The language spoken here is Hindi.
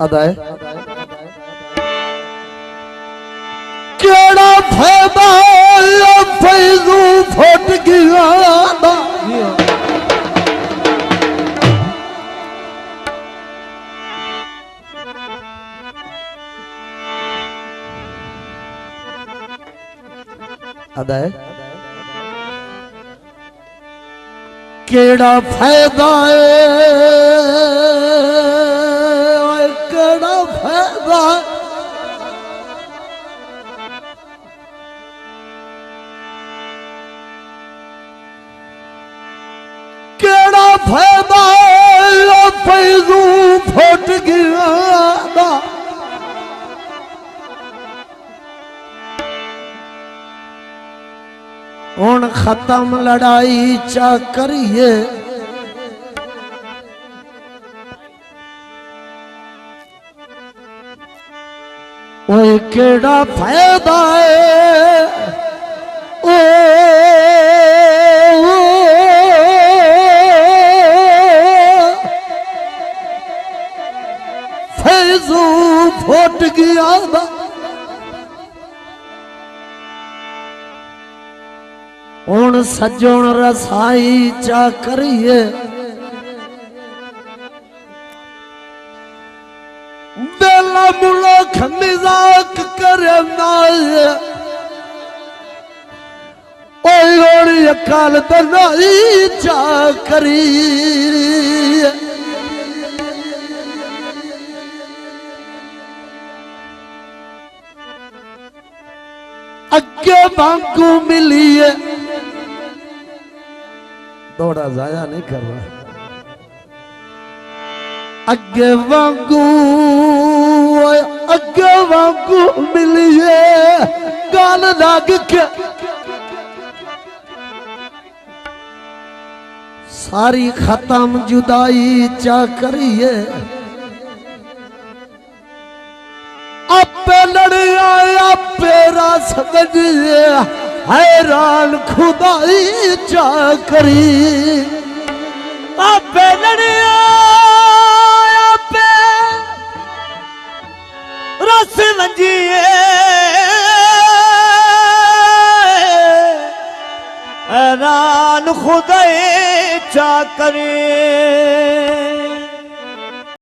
अदाए केड़ा फायदा फैजू फट गया अदाए केड़ा फायदा केड़ा फायदा केड़ा फायदा फैजू फट गया हुण खत्म लड़ाई चा करिए ओए केड़ा फायदा है ओ फैजू फुट गया हुण सजण रसाई चा करिए बेला मुल्क मजाक करे ओड़ी अकाल दनाई चा करी अगे वांगू मिलिए थोड़ा जाया नहीं कर रहा अगे वांगू मिलिए गाल लग के सारी खत्म जुदाई चा करिए आपे लड़िया आपे रास बजिए हैरान खुदाई चा करी आपे लड़िया आपे रस मंजिए हैरान खुदाई चा करी